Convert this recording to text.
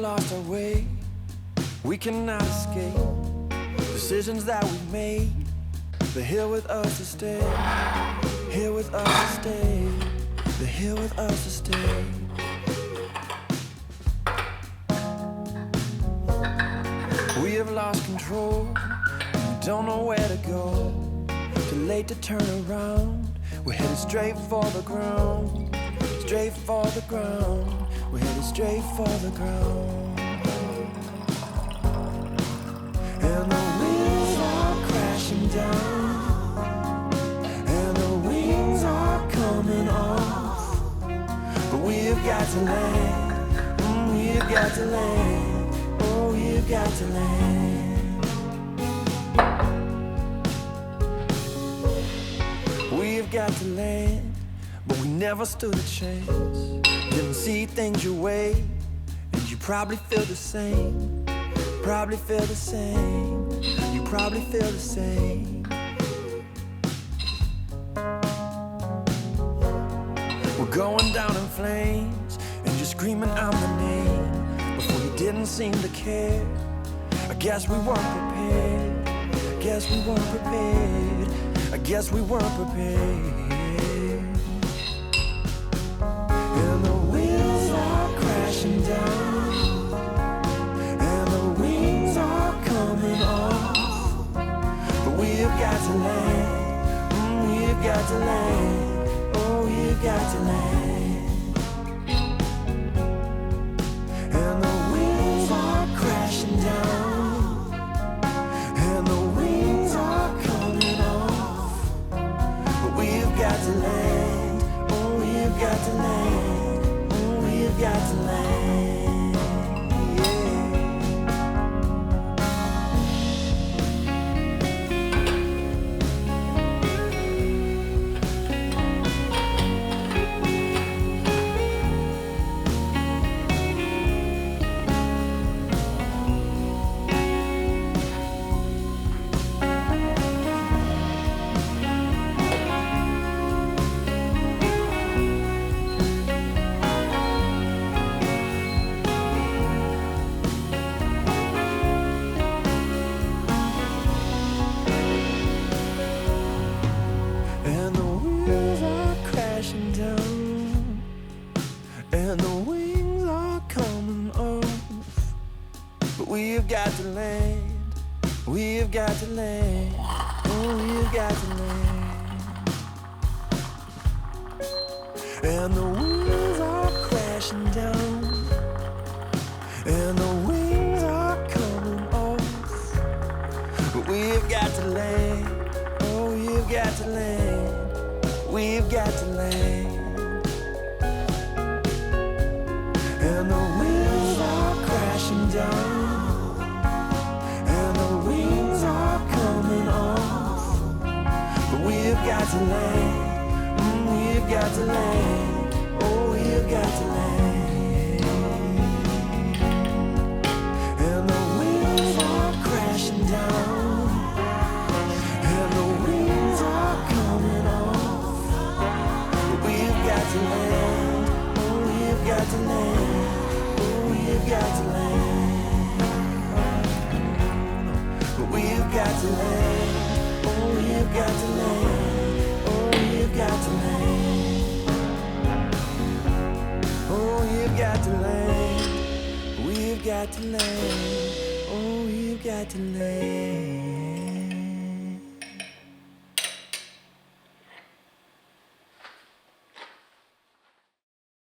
lost our way, we cannot escape decisions that we made. They're here with us to stay, here with us to stay. They're here with us to stay. We have lost control, we don't know where to go. Too late to turn around, we're headed straight for the ground. Straight for the ground, we're headed straight for the ground. And the wheels are crashing down, and the wings are coming off. But we've got to land, we've got to land, oh, we've got to land. We've got to land, but we never stood a chance. Didn't see things your way, and you probably feel the same. Probably feel the same. You probably feel the same. We're going down in flames, and you're screaming out my name. Before you didn't seem to care. I guess we weren't prepared. I guess we weren't prepared. I guess we weren't prepared. And the wheels are crashing down, and the wings are coming off. But we've got to land, we've got to land, oh, we've got to land. And the wheels are crashing down, and the wings are coming off. But we've got to land, oh, we've got to land, oh, we've got to land, yeah. And the wheels are crashing down, and the wings are coming off. But we've got to land, we've got to land, oh, we've got to land. And the wheels are crashing down, and the wings are coming off. But we've got to land, oh, we've got to land, we've got to land. And the wheels are crashing down, and the wings are coming off. But we've got to land, we've got to land, oh, we've got to land. And the wheels are crashing down, and the wings are coming off. But we've got to land, oh, we've got to land, oh, we've got to land. But we've got to land, oh, we've got to land, oh, we've got to land. Oh, you've got to land, we've got to land, oh, we've got to land.